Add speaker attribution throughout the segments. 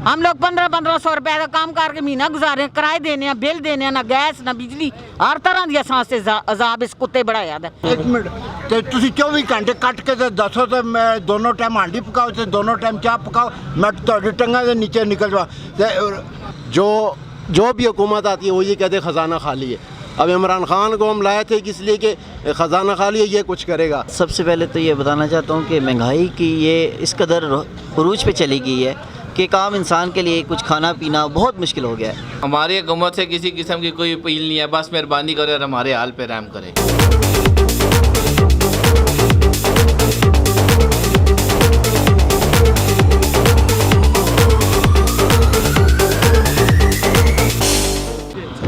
Speaker 1: हम लोग 1500 रुपए का काम करके महीना गुजारे, किराए देने, बिल देने, ना गैस ना बिजली, हर तरह दी सांस अजाब इस कुत्ते बढ़ाया।
Speaker 2: एक मिनट, तो तुसी 24 घंटे कट के तो दसो तो मैं दोनों टाइम हांडी पकाओ तो दोनों टाइम चाह पकाओ, मैं तो टंगा के नीचे निकल जाओ।
Speaker 3: जो भी हुकूमत आती है वो ये कहते खजाना खाली है। अब इमरान खान को हम लाए थे इसलिए कि ख़जाना खाली है, ये कुछ करेगा।
Speaker 4: सबसे पहले तो ये बताना चाहता हूँ कि महंगाई की ये इस कदर उरूज पे चली गई है कि एक आम इंसान के लिए कुछ खाना पीना बहुत मुश्किल हो गया है।
Speaker 5: हमारी हुकूमत से किसी किस्म की कोई अपील नहीं है, बस मेहरबानी करे और हमारे हाल पे रहम करे।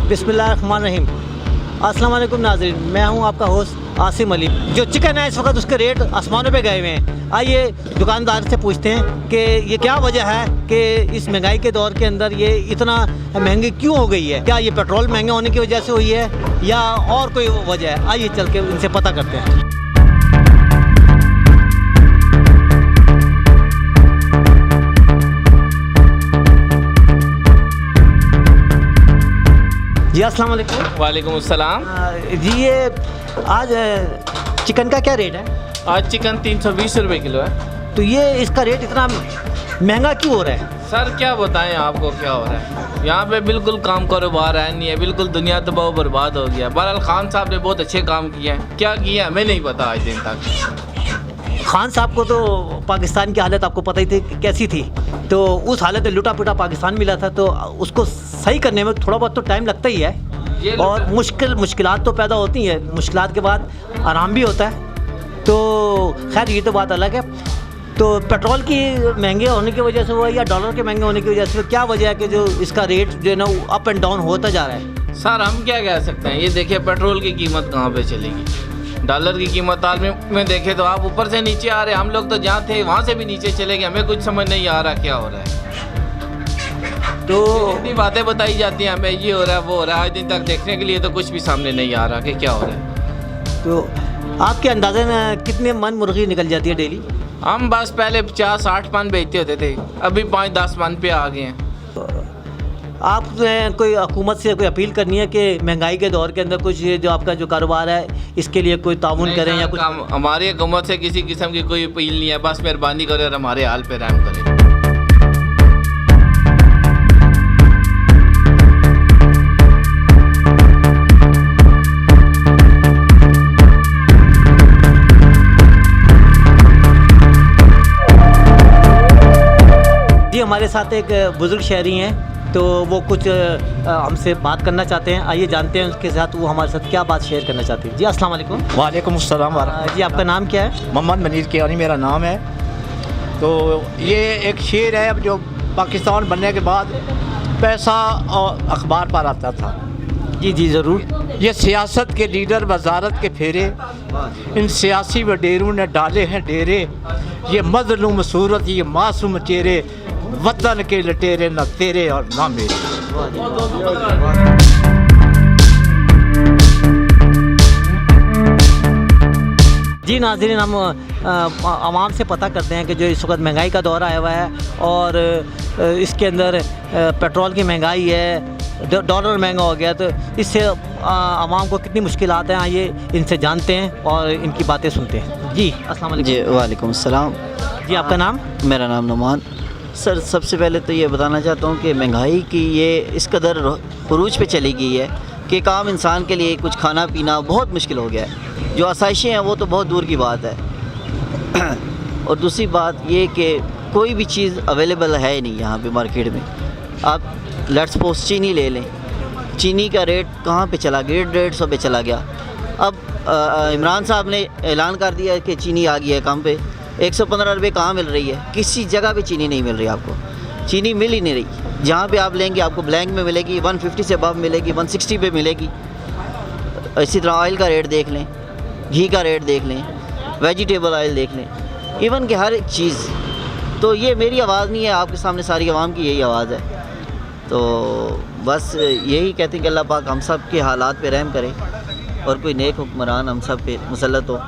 Speaker 6: बिस्मिल्लाहिर्रहमानिर्रहीम। अस्सलाम वालेकुम नाज़रीन, मैं हूं आपका होस्ट आसिम अली। जो चिकन है इस वक्त उसके रेट आसमानों पे गए हुए हैं। आइए दुकानदार से पूछते हैं कि ये क्या वजह है कि इस महंगाई के दौर के अंदर ये इतना महंगी क्यों हो गई है। क्या ये पेट्रोल महंगे होने की वजह से हुई है या और कोई वजह है। आइए चल के उनसे पता करते हैं। जी अस्सलाम वालेकुम।
Speaker 5: वालेकुम अस्सलाम।
Speaker 6: जी ये आज चिकन का क्या रेट है।
Speaker 5: आज चिकन 320 रुपये किलो है।
Speaker 6: तो ये इसका रेट इतना महंगा क्यों हो रहा है।
Speaker 5: सर क्या बताएं आपको क्या हो रहा है, यहाँ पे बिल्कुल काम कारोबार है नहीं है, बिल्कुल दुनिया तबाह बर्बाद हो गया। बहरहाल खान साहब ने बहुत अच्छे काम किए हैं, क्या किया हमें नहीं पता आज दिन तक।
Speaker 6: खान साहब को तो पाकिस्तान की हालत आपको पता ही थी कैसी थी, तो उस हालत में लुटा पुटा पाकिस्तान मिला था, तो उसको सही करने में थोड़ा बहुत तो टाइम लगता ही है और मुश्किलात तो पैदा होती हैं। मुश्किलात के बाद आराम भी होता है। तो खैर ये तो बात अलग है। तो पेट्रोल की महंगे होने की वजह से हुआ या डॉलर के महंगे होने की वजह से क्या वजह है कि जो इसका रेट जो है ना अप एंड डाउन होता जा रहा है।
Speaker 5: सर हम क्या कह सकते हैं, ये देखिए पेट्रोल की कीमत कहाँ पे चलेगी, डॉलर की कीमत आलमी में देखें तो आप ऊपर से नीचे आ रहे हैं। हम लोग तो जहाँ थे वहाँ से भी नीचे चले गए, हमें कुछ समझ नहीं आ रहा क्या हो रहा है।
Speaker 6: तो
Speaker 5: इतनी बातें बताई जाती हैं हमें, ये हो रहा है वो हो रहा है, आज दिन तक देखने के लिए तो कुछ भी सामने नहीं आ रहा कि क्या हो रहा है।
Speaker 6: तो आपके अंदाजे में कितने मन मुर्गी निकल जाती है डेली।
Speaker 5: हम बस पहले 50-60 मन बेचते होते थे, अभी 5-10 मन पे आ गए हैं।
Speaker 6: आपने कोई हुकूमत से कोई अपील करनी है कि महंगाई के दौर के अंदर कुछ ये जो आपका जो कारोबार है इसके लिए कोई ताउन करें या कुछ।
Speaker 5: हमारी हुकूमत से किसी किस्म की कोई अपील नहीं है, बस मेहरबानी करे और हमारे हाल पे रहम करे।
Speaker 6: जी हमारे साथ एक बुज़ुर्ग शहरी हैं, तो वो कुछ हमसे बात करना चाहते हैं। आइए जानते हैं उसके साथ वो हमारे साथ क्या बात शेयर करना चाहते हैं। जी अस्सलाम वालेकुम।
Speaker 7: वालेकुम अस्सलाम।
Speaker 6: जी आपका नाम क्या है।
Speaker 7: मोहम्मद मनीर कियानी मेरा नाम है। तो ये एक शेर है, अब जो पाकिस्तान बनने के बाद पैसा और अखबार पर आता था।
Speaker 6: जी जी ज़रूर।
Speaker 7: ये सियासत के लीडर वजारत के फेरे, इन सियासी वडेरों ने डाले हैं डेरे। ये मजलूम सूरत ये मासूम चेहरे, वतन के लटेरे न तेरे और ना मेरे।
Speaker 6: जी नाज़रीन, हम आवाम से पता करते हैं कि जो इस वक्त महंगाई का दौर आया हुआ है और इसके अंदर पेट्रोल की महंगाई है, डॉलर महंगा हो गया, तो इससे आवाम को कितनी मुश्किलात हैं। आइए इनसे जानते हैं और इनकी बातें सुनते हैं। जी अस्सलाम वालेकुम।
Speaker 4: जी वालेकुम अस्सलाम।
Speaker 6: जी आपका नाम।
Speaker 4: मेरा नाम नुमान। सर सबसे पहले तो ये बताना चाहता हूँ कि महंगाई की ये इस कदर उरूज पे चली गई है कि एक आम इंसान के लिए कुछ खाना पीना बहुत मुश्किल हो गया है। जो आसाइशें हैं वो तो बहुत दूर की बात है और दूसरी बात ये कि कोई भी चीज़ अवेलेबल है ही नहीं यहाँ पे मार्केट में। आप लेट्स सपोज चीनी ले लें, चीनी का रेट कहाँ पे चला गया, 150 पे चला गया। अब इमरान साहब ने ऐलान कर दिया कि चीनी आ गई है कम पे। 115 रुपये कहाँ मिल रही है, किसी जगह पे चीनी नहीं मिल रही आपको, चीनी मिल ही नहीं रही। जहाँ पे आप लेंगे आपको ब्लैंक में मिलेगी, 150 से अबव मिलेगी, 160 पे मिलेगी। इसी तरह ऑयल का रेट देख लें, घी का रेट देख लें, वेजिटेबल ऑयल देख लें, इवन कि हर एक चीज़। तो ये मेरी आवाज़ नहीं है, आपके सामने सारी आवाम की यही आवाज़ है। तो बस यही कहते हैं कि अल्लाह पाक हम सब के हालात पे रहम करे और कोई नेक हुक्मरान हम सब पे मुसल्लत हो।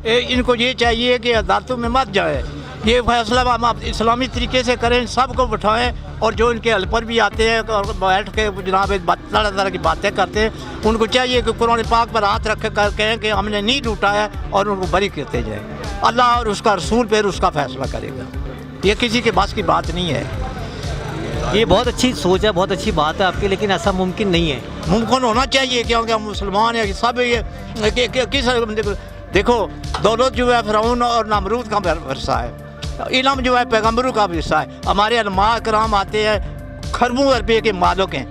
Speaker 7: इनको ये चाहिए कि अदालतों में मत जाए, ये फैसला हम आप इस्लामी तरीके से करें, सबको बिठाएं और जो इनके हेल्पर भी आते हैं और बैठ के जनाब तरह तरह की बातें करते हैं, उनको चाहिए कि कुरान पाक पर हाथ रख कर कहें कि हमने नहीं लूटा है और उनको बरी करते जाएँ। अल्लाह और उसका रसूल फिर उसका फैसला करेगा, ये किसी के बस की बात नहीं है।
Speaker 6: ये बहुत अच्छी सोच है, बहुत अच्छी बात है आपकी, लेकिन ऐसा मुमकिन नहीं है।
Speaker 7: मुमकिन होना चाहिए क्योंकि हम मुसलमान हैं, सब ये किस देखो, दौलत जो है फ़िरौन और नमरूद का वर्षा है, इल्म जो है पैगम्बरों का वर्षा है। हमारे उलमा कराम आते हैं, खरबों रुपये के मालिक हैं,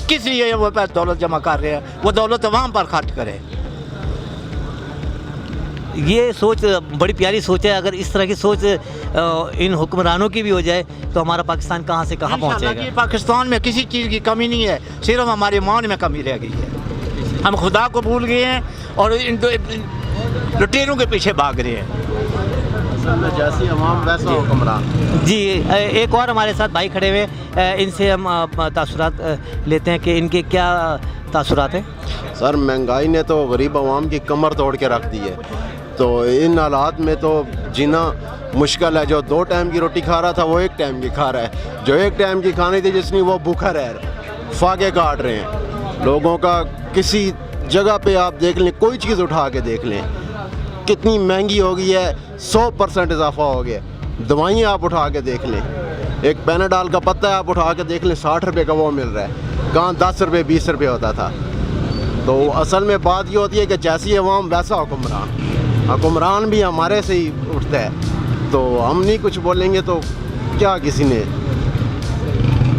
Speaker 7: किस लिए वो पैसे दौलत जमा कर रहे हैं? वो दौलत अवाम पर खर्च करें।
Speaker 6: ये सोच बड़ी प्यारी सोच है। अगर इस तरह की सोच इन हुक्मरानों की भी हो जाए तो हमारा पाकिस्तान कहाँ से कहाँ पहुँचेगा।
Speaker 7: पाकिस्तान में किसी चीज़ की कमी नहीं है, सिर्फ हमारे ईमान में कमी रह गई है। हम खुदा को भूल गए हैं और इन लुटेरों के पीछे भाग रहे हैं।
Speaker 3: जैसी अवाम वैसा हुक्मरान।
Speaker 6: जी, एक और हमारे साथ भाई खड़े हुए, इनसे हम तासुरात लेते हैं कि इनके क्या तासुरात हैं।
Speaker 3: सर, महंगाई ने तो गरीब आवाम की कमर तोड़ के रख दी है, तो इन हालात में तो जीना मुश्किल है। जो 2 टाइम की रोटी खा रहा था वो 1 टाइम की खा रहा है, जो 1 टाइम की खानी थी जिसने वो भूखा रह रहा है। फाके काट रहे हैं लोगों का। किसी जगह पे आप देख लें, कोई चीज़ उठा के देख लें, कितनी महंगी हो गई है, 100% इजाफा हो गया। दवाइयाँ आप उठा के देख लें, एक पैनाडॉल का पत्ता आप उठा के देख लें, 60 रुपये का वो मिल रहा है, कहाँ 10 रुपये 20 रुपये होता था। तो असल में बात ये होती है कि जैसी अवाम वैसा हुक्मरान भी हमारे से ही उठता है। तो हम नहीं कुछ बोलेंगे तो क्या किसी ने।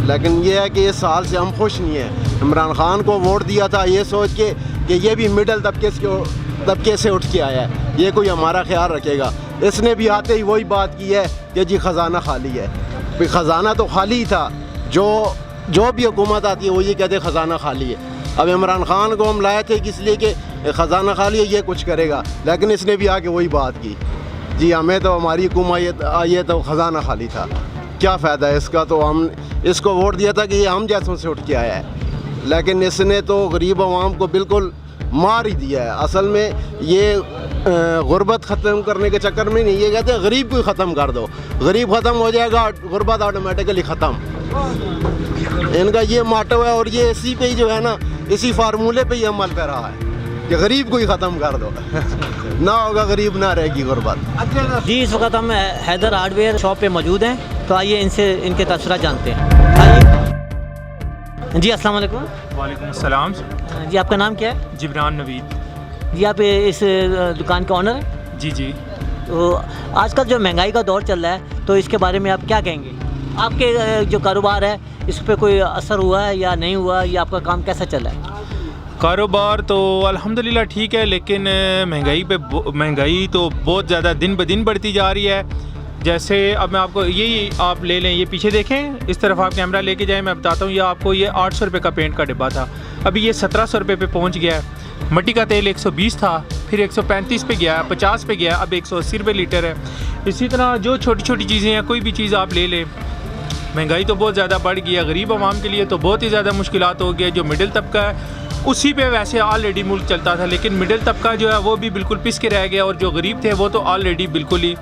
Speaker 3: लेकिन ये है कि इस साल से हम खुश नहीं हैं। इमरान खान को वोट दिया था ये सोच के कि ये भी मिडिल तबके से उठ के आया है, ये कोई हमारा ख्याल रखेगा। इसने भी आते ही वही बात की है कि जी ख़जाना खाली है। भाई ख़जाना तो खाली ही था, जो भी हुकूमत आती है वो ये कहते ख़जाना खाली है। अब इमरान खान को हम लाए थे इसलिए कि ख़जाना खाली है, ये कुछ करेगा, लेकिन इसने भी आके वही बात की, जी हमें तो हमारी हुकूमत आई है तो ख़जाना खाली था, क्या फ़ायदा है इसका। तो हम इसको वोट दिया था कि ये हम जैसों से उठ के आया है, लेकिन इसने तो गरीब आवाम को बिल्कुल मार ही दिया है। असल में ये गुर्बत ख़त्म करने के चक्कर में नहीं, ये कहते हैं गरीब को ख़त्म कर दो, गरीब ख़त्म हो जाएगा, गुर्बत ऑटोमेटिकली ख़त्म। इनका ये मोटो है और ये इसी पे ही जो है ना, इसी फार्मूले पे ही अमल कर रहा है कि गरीब को ही ख़त्म कर दो ना होगा गरीब, ना रहेगी गुर्बत।
Speaker 6: जी, इस वक्त हम हैदर हार्डवेयर शॉप पे मौजूद हैं, तो आइए इनसे इनके तासुरात जानते हैं। आइए जी, अस्सलाम वालेकुम।
Speaker 8: वालेकुम अस्सलाम।
Speaker 6: जी, आपका नाम क्या है?
Speaker 8: जिब्रान नवीद।
Speaker 6: जी, आप इस दुकान के ऑनर हैं?
Speaker 8: जी जी।
Speaker 6: तो आजकल जो महंगाई का दौर चल रहा है, तो इसके बारे में आप क्या कहेंगे? आपके जो कारोबार है इस पर कोई असर हुआ है या नहीं हुआ, या आपका काम कैसा चल रहा है?
Speaker 8: कारोबार तो अल्हम्दुलिल्लाह ठीक है, लेकिन महंगाई तो बहुत ज़्यादा दिन ब दिन बढ़ती जा रही है। जैसे अब मैं आपको यही आप ले लें, ये पीछे देखें, इस तरफ आप कैमरा लेके जाएं, मैं बताता हूँ। ये आपको ये 800 रुपये का पेंट का डिब्बा था, अभी ये 1700 रुपये पे पहुँच गया है। मिट्टी का तेल 120 था, फिर 135 पे गया, 50 पे गया, अब 180 रुपये लीटर है। इसी तरह जो छोटी छोटी चीज़ें हैं, कोई भी चीज़ आप ले लें, महंगाई तो बहुत ज़्यादा बढ़ गई है। गरीब आवाम के लिए तो बहुत ही ज़्यादा मुश्किलात हो गई। जो मिडिल तबका है उसी पे वैसे ऑलरेडी मुल्क चलता था, लेकिन मिडिल तबका जो है वो भी बिल्कुल पिस के रह गया, और जो गरीब थे वो तो ऑलरेडी बिल्कुल ही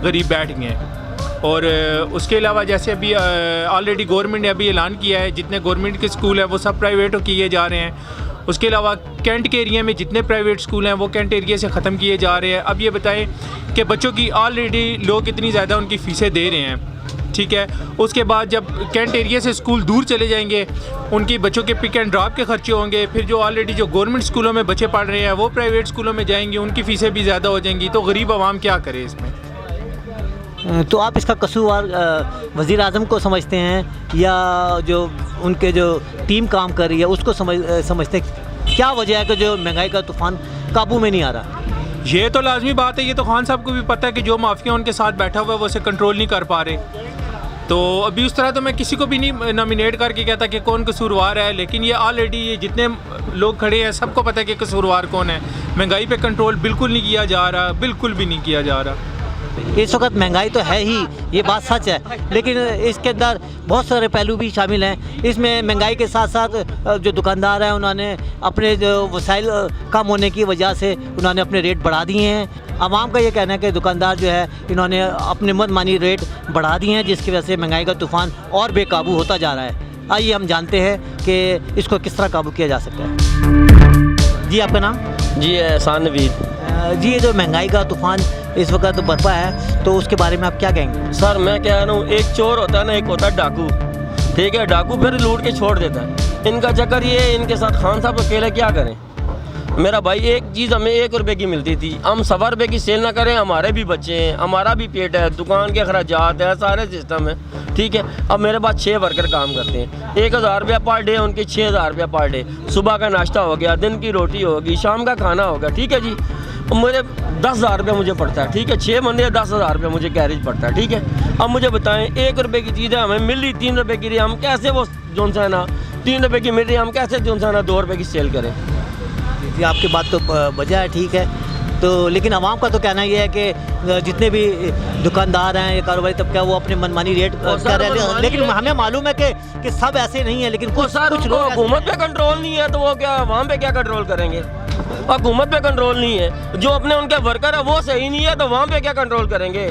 Speaker 8: गरीब बैठ गए हैं। और उसके अलावा जैसे अभी ऑलरेडी गवर्नमेंट ने अभी ऐलान किया है, जितने गवर्नमेंट के स्कूल हैं वो सब प्राइवेट किए जा रहे हैं। उसके अलावा कैंट के एरिया में जितने प्राइवेट स्कूल हैं वो कैंट एरिया से ख़त्म किए जा रहे हैं। अब ये बताएं कि बच्चों की ऑलरेडी लोग इतनी ज़्यादा उनकी फ़ीसें दे रहे हैं, ठीक है। उसके बाद जब कैंट एरिया से स्कूल दूर चले जाएंगे, उनकी बच्चों के पिक एंड ड्रॉप के खर्चे होंगे, फिर जो ऑलरेडी जो गवर्नमेंट स्कूलों में बच्चे पढ़ रहे हैं वो प्राइवेट स्कूलों में जाएंगे, उनकी फ़ीसें भी ज़्यादा हो जाएंगी। तो गरीब आवाम क्या करे इसमें?
Speaker 6: तो आप इसका कसूरवार वज़ीर आज़म को समझते हैं, या जो उनके जो टीम काम कर रही है उसको समझते हैं? क्या वजह है कि जो महंगाई का तूफ़ान काबू में नहीं आ रहा?
Speaker 8: ये तो लाजमी बात है, ये तो खान साहब को भी पता है कि जो माफिया उनके साथ बैठा हुआ है वो उसे कंट्रोल नहीं कर पा रहे। तो अभी उस तरह तो मैं किसी को भी नहीं नॉमिनेट करके कहता कि कौन कसूरवार है, लेकिन ये ऑलरेडी ये जितने लोग खड़े हैं सबको पता है कि कसूरवार कौन है। महंगाई पे कंट्रोल बिल्कुल नहीं किया जा रहा, बिल्कुल भी नहीं किया जा रहा।
Speaker 6: इस वक्त महंगाई तो है ही, ये बात सच है, लेकिन इसके अंदर बहुत सारे पहलू भी शामिल हैं। इसमें महंगाई के साथ साथ जो दुकानदार हैं उन्होंने अपने जो वसाइल कम होने की वजह से उन्होंने अपने रेट बढ़ा दिए हैं। आवाम का ये कहना है कि दुकानदार जो है इन्होंने अपने मनमानी रेट बढ़ा दिए हैं, जिसकी वजह से महंगाई का तूफ़ान और बेकाबू होता जा रहा है। आइए हम जानते हैं कि इसको किस तरह काबू किया जा सकता है। जी आपका नाम?
Speaker 9: जी एहसान नवीद।
Speaker 6: जी ये जो महंगाई का तूफ़ान इस वक्त बरपा है, तो उसके बारे में आप क्या कहेंगे?
Speaker 9: सर मैं कह रहा हूँ, एक चोर होता है ना, एक होता है डाकू। ठीक है, डाकू फिर लूट के छोड़ देता है। इनका चक्कर ये है, इनके साथ खान साहब अकेले क्या करें। मेरा भाई एक चीज़ हमें 1 रुपए की मिलती थी, हम 1.25 रुपए की सेल ना करें, हमारे भी बच्चे हैं, हमारा भी पेट है, दुकान के अखराजात है, सारे सिस्टम है। ठीक है, अब मेरे पास 6 वर्कर काम करते हैं, 1000 रुपया पर डे, उनके 6000 रुपया पर डे। सुबह का नाश्ता हो गया, दिन की रोटी होगी, शाम का खाना होगा। ठीक है जी, मुझे 10,000 रुपया मुझे पड़ता है। ठीक है, 6 बंदे 10,000 रुपया मुझे कैरेज पड़ता है। ठीक है, अब मुझे बताएं 1 रुपए की चीज़ है, हमें मिल रही 3 रुपए की रही, हम कैसे वो जोन सा है ना 3 रुपए की मिल रही है, हम कैसे जोन सा है ना 2 रुपए की सेल करें।
Speaker 6: जी आपकी बात तो वजह है, ठीक है, तो लेकिन आवाम का तो कहना ये है कि जितने भी दुकानदार हैं या कारोबारी तबका वो अपने मनमानी रेट कर रहे हैं, लेकिन हमें मालूम है कि सब ऐसे नहीं है, लेकिन कुछ लोग
Speaker 9: हुकूमत पे कंट्रोल नहीं है, तो वो क्या वहाँ पे क्या कंट्रोल करेंगे। हुकूमत पे कंट्रोल नहीं है, जो अपने उनके वर्कर है वो सही नहीं है, तो वहाँ पे क्या कंट्रोल करेंगे।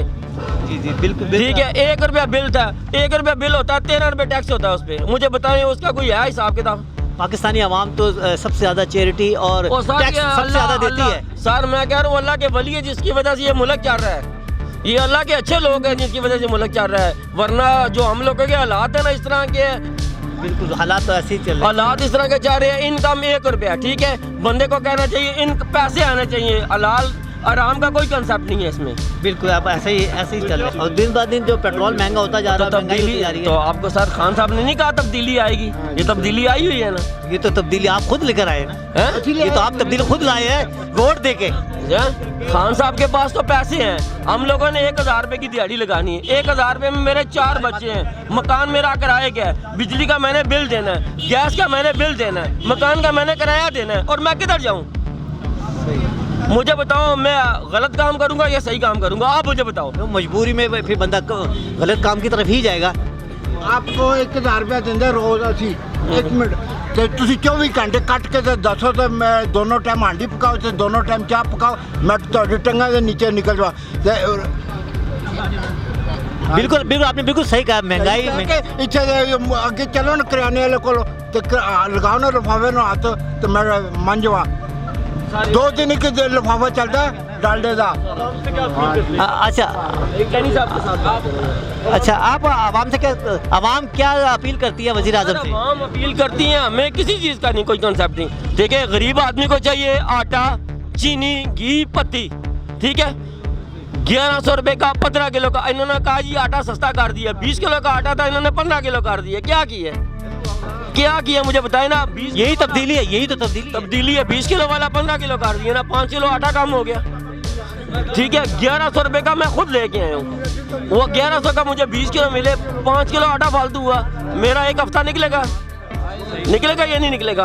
Speaker 6: जी जी बिल्कुल
Speaker 9: ठीक है, 1 रुपया बिल था, 1 रुपया बिल होता है, 13 रुपये टैक्स होता है उस पर। मुझे बताएं उसका कोई है हिसाब किताब?
Speaker 6: पाकिस्तानी आवाम तो सबसे ज़्यादा चैरिटी और टैक्स सबसे ज़्यादा देती है।
Speaker 9: सर मैं कह रहा हूँ अल्लाह के वली है जिसकी वजह से ये मुल्क चल रहा है, ये अल्लाह के अच्छे लोग हैं जिसकी वजह से मुल्क चल रहा है, वरना जो हम लोगों के हालात है ना इस तरह के,
Speaker 6: बिल्कुल हालात तो ऐसे ही चल रहे हैं।
Speaker 9: हालात इस तरह के चल रहे हैं। इनकम 1 रुपया, ठीक है, बंदे को कहना चाहिए इन पैसे आने चाहिए, हलाल आराम का कोई कंसेप्ट नहीं है इसमें।
Speaker 6: बिल्कुल आप ऐसे ही चल रहे हैं, और दिन ब दिन जो पेट्रोल महंगा होता जा रहा है, महंगाई होती जा रही है।
Speaker 9: तो आपको सर खान साहब ने नहीं कहा तब्दीली आएगी, ये तब्दीली आई हुई है ना।
Speaker 6: ये तो तब्दीली आप खुद लेकर आए ना, ये तो आप तब्दीली खुद लाए हैं वोट दे के।
Speaker 9: खान साहब के पास तो पैसे हैं, हम लोगों ने 1000 रुपए की दिहाड़ी लगानी है। 1000 रुपए में मेरे 4 बच्चे हैं, मकान मेरा किराए का है, बिजली का मैंने बिल देना है, गैस का मैंने बिल देना है, मकान का मैंने किराया देना है, और मैं किधर जाऊँ? मुझे बताओ, मैं गलत काम करूंगा या सही काम करूंगा, आप मुझे बताओ।
Speaker 6: तो मजबूरी में फिर बंदा गलत काम की तरफ ही जाएगा।
Speaker 2: आपको 1000 रुपया देंगे रोज असी 1 मिनट, तो तुम 24 घंटे कट के दसो तो मैं दोनों टाइम हांडी पकाओ तो दोनों टाइम चाह पकाओ, मैं तो टंगा के नीचे निकल जावा।
Speaker 6: बिल्कुल बिल्कुल आपने बिल्कुल सही कहा। महंगाई
Speaker 2: इच्छा अगे चलो ना किराने वाले को लगाओ ना लिफाफे ना हाथ, तो मैं मन जावा 2 दिन के लिफाफा चलता डालडे का।
Speaker 6: अच्छा आप आवाम क्या अपील करती है वज़ीर आज़म से?
Speaker 9: आवाम अपील करती है, हमें किसी चीज़ का नहीं, कोई कंसेप्ट नहीं। देखिए गरीब आदमी को चाहिए आटा, चीनी, घी, पत्ती। ठीक है, 1100 रुपए का 15 किलो का, इन्होंने कहा जी आटा सस्ता कर दिया। 20 किलो का आटा था, इन्होंने 15 किलो कर दिया। क्या किया, क्या किया मुझे बताए ना। 20
Speaker 6: यही तब्दीली है, यही तो
Speaker 9: तब्दीली है। 20 किलो वाला 15 किलो कर दिया ना, 5 किलो आटा कम हो गया। ठीक है, 1100 रुपए का मैं खुद लेके आया हूँ, वो 1100 का मुझे 20 किलो मिले, 5 किलो आटा फालतू हुआ, मेरा 1 हफ्ता निकलेगा या नहीं निकलेगा?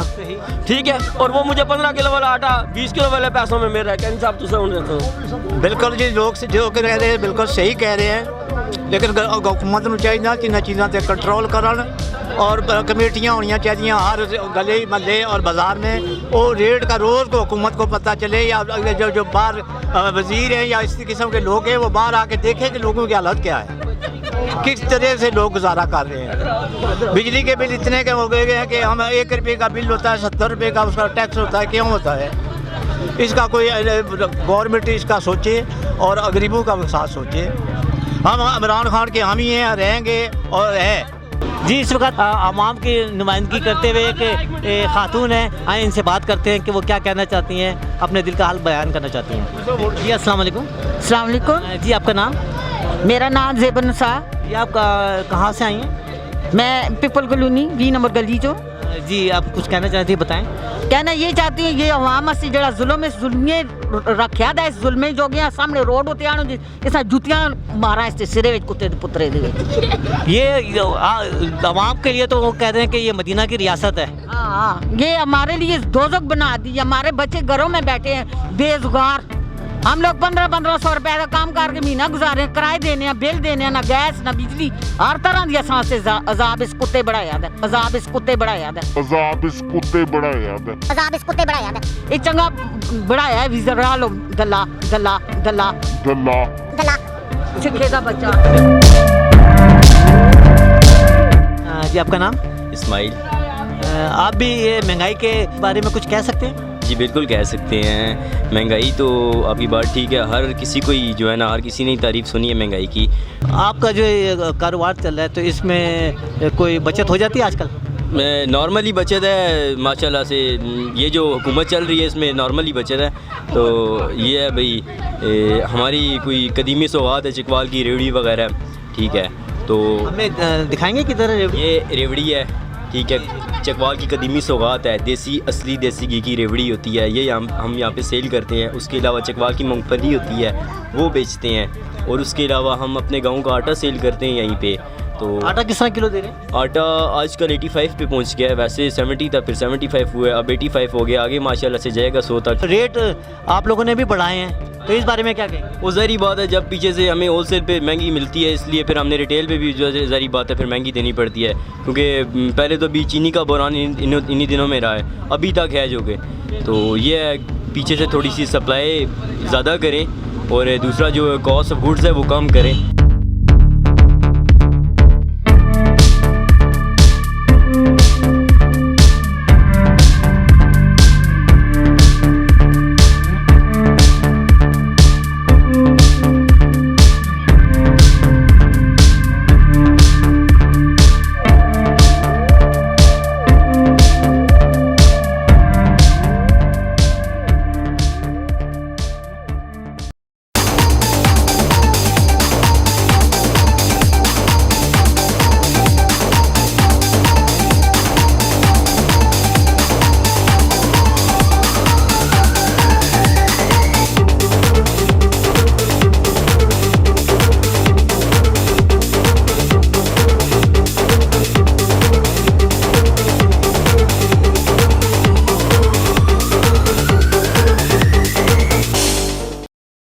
Speaker 9: ठीक है, और वो मुझे 15 किलो वाला आटा 20 किलो वाले पैसों में मेरा है। साहब तुझे उन्हें
Speaker 7: बिल्कुल जी, लोग जो कह रहे हैं बिल्कुल सही कह रहे हैं, लेकिन हुकूमत को चाहिए कि इन्होंने चीज़ों पर कंट्रोल करन, और कमेटियाँ होनी चाहिए हर गली महल्ले और बाज़ार में, वो रेट का रोज़ को हुकूमत को पता चले, या जो बाहर वजीर हैं या इस किस्म के लोग हैं वो बाहर आके देखें कि लोगों की हालत क्या है, किस तरह से लोग गुजारा कर रहे हैं। बिजली के बिल इतने के हो गए हैं कि हम 1 रुपये का बिल होता है, 70 रुपये का उसका टैक्स होता है। क्यों होता है? इसका कोई गवर्नमेंट इसका सोचे और गरीबों का साथ सोचे। हम इमरान खान के हामी हैं, रहेंगे और है।
Speaker 6: जी इस वक्त आवाम की नुमाइंदगी करते हुए एक खातून है, आए इनसे बात करते हैं कि वो क्या कहना चाहती हैं, अपने दिल का हाल बयान करना चाहती हैं। जी अस्सलाम वालेकुम।
Speaker 1: अस्सलाम वालेकुम।
Speaker 6: जी आपका नाम?
Speaker 1: मेरा नाम ज़ेबन निसा।
Speaker 6: जी आप कहाँ से आई हैं?
Speaker 1: मैं पीपल कॉलोनी 20 नंबर गली जो।
Speaker 6: जी आप कुछ कहना चाहती हैं, बताएं।
Speaker 1: कहना ये चाहती हूँ, ये अवाम से जरा जुल्म जुल्मे रखा था, इस जुल्मे जो गया सामने रोड होते आनो जी इस जुतियां मारा इसके सिरे में कुत्ते पुतरे दे।
Speaker 6: ये अवाम के लिए तो वो कह रहे हैं कि ये मदीना की रियासत है।
Speaker 1: हाँ, ये हमारे लिए दोजख बना दी। हमारे बच्चे घरों में बैठे हैं बेरोजगार, हम लोग 1500 रुपए का काम करके महीना गुजारे, किराए देने हैं, बिल देने हैं, ना गैस ना बिजली, हर तरह दी असां से अजाब इस कुत्ते बड़ा याद है, अजाब इस कुत्ते बड़ा याद है,
Speaker 10: अजाब इस कुत्ते बड़ा याद है,
Speaker 1: अजाब इस कुत्ते बड़ा याद है। ये चंगा बढ़ाया विजरा लो गला गला गला
Speaker 10: गला
Speaker 1: गला सिखे दा बच्चा।
Speaker 6: जी आपका नाम?
Speaker 11: इस्माइल।
Speaker 6: आप भी ये महंगाई के बारे में कुछ कह सकते हैं?
Speaker 11: जी बिल्कुल कह सकते हैं। महंगाई तो आपकी बात ठीक है, हर किसी को ही जो है ना, हर किसी ने ही तारीफ़ सुनी है महंगाई की।
Speaker 6: आपका जो ये कारोबार चल रहा है तो इसमें कोई बचत हो जाती है आजकल?
Speaker 11: नॉर्मली बचत है माशाल्लाह से, ये जो हुकूमत चल रही है इसमें नॉर्मली बचत है। तो ये है भाई हमारी कोई कदीमी सौगात है चकवाल की रेवड़ी वगैरह, ठीक है। तो
Speaker 6: हमें दिखाएंगे किधर है रेवड़ी?
Speaker 11: ये रेवड़ी है, ठीक है, चकवाल की कदीमी सौगात है, देसी असली देसी घी की रेवड़ी होती है, ये हम यहाँ पे सेल करते हैं। उसके अलावा चकवाल की मूंगफली होती है वो बेचते हैं, और उसके अलावा हम अपने गांव का आटा सेल करते हैं यहीं पे। तो
Speaker 6: आटा किस तरह किलो दे रहे हैं?
Speaker 11: आटा आजकल 85 पे पहुंच गया है, वैसे 70 था, फिर 75 हुआ, अब 85 हो गया, आगे माशाल्लाह से जाएगा 100 तक।
Speaker 6: रेट आप लोगों ने भी बढ़ाए हैं, तो इस बारे में क्या कहेंगे?
Speaker 11: वो ज़ाहिर बात है, जब पीछे से हमें होल सेल पे महंगी मिलती है, इसलिए फिर हमने रिटेल पे भी जो है ज़ाहिर बात है फिर महंगी देनी पड़ती है, क्योंकि पहले तो भी चीनी का बहरान इन्हीं दिनों में रहा है, अभी तक है जो कि। तो ये है पीछे से थोड़ी सी सप्लाई ज़्यादा करें, और दूसरा जो कॉस्ट ऑफ गुड्स है वो कम करें।